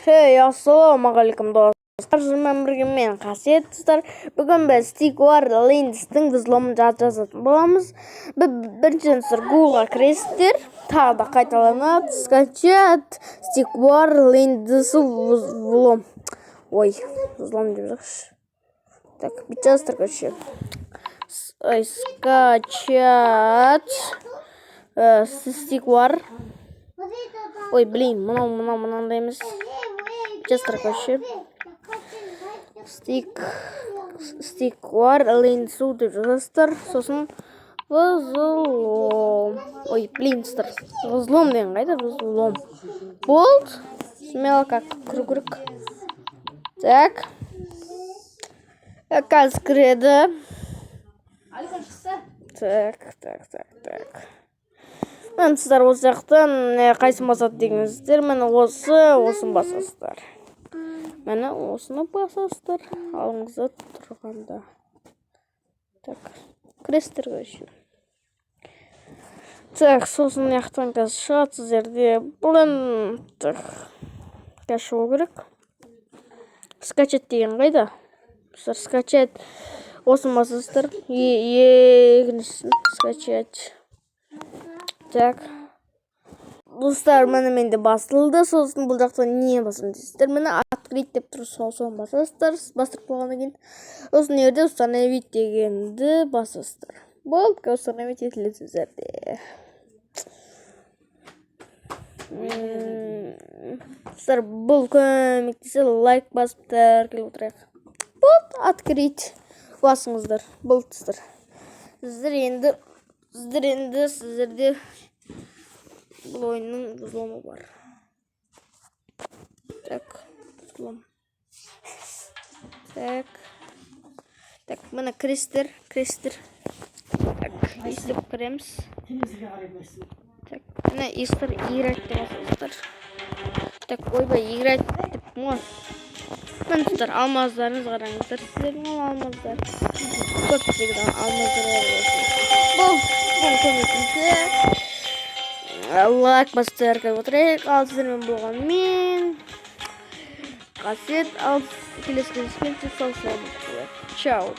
Ассалаумағалейкум достар, сіздермен бірге мен қасиетсіздер. Бүгін біз Stick War Lands'тың взломын жазатын боламыз. Біріншіден сіздер Googleға кіресіздер, тағы да қайталанады, скачать Stick War Lands взлом. Ой, взлом деп жақшы. Так, бүйтесіздер, короче. Скачать Stick War. Ой, блин, мынандай емес. Жастар, короче. Stick War Lands деп жазасыздар. Сосын взлом. Ой, блин, сіздер. Взлом деген қайда? Взлом. Болды. Смело как круг. Так. Қазір кіреді. Так. Мен сіздер осы жақтан қайсын басады дегенсіздер. Мені осын басасыздар. Мені осыны басасыздар. Алыңызда тұрғанда. Так, крестер көші. Так, сосын яқтан қазір шығады сіздерде. Блин, так. Қазір шығу керек. Скачать деген қайда? Сіздер скачать. Осын басасыздар. Екіншісін скачать. Так. Достар, менде басылды. Сосын бұл жақтан не басын дейсіздер. Мені открыть деп тұр, сосын басасыздар. Бастырып болғаннан кейін. Сосын ерде установить дегенді басасыздар. Болды, установить етіледі сіздерде. Достар, бұл көмектесе лайк басып тәркел отырайық. Болды, открыть басыңыздар. Болды, достар. Сіздерде бұл ойынның взломы бар. Так, взлом. Так, мына крестер. Так, естіп кіреміз. Так, мына естір играть деп басасыздар. Так, ойбай, играть деп мұн. Мына сіздер алмаздарыңыз қараңыздар. Сіздердің алмаздар. Көптеген алмаздар бар. Бұл көмектесе. Лайк басты әркел отырайық. Ал сіздермен болған мен қасиет. Ал келесі кездескенше сау саламат болайық. Чао.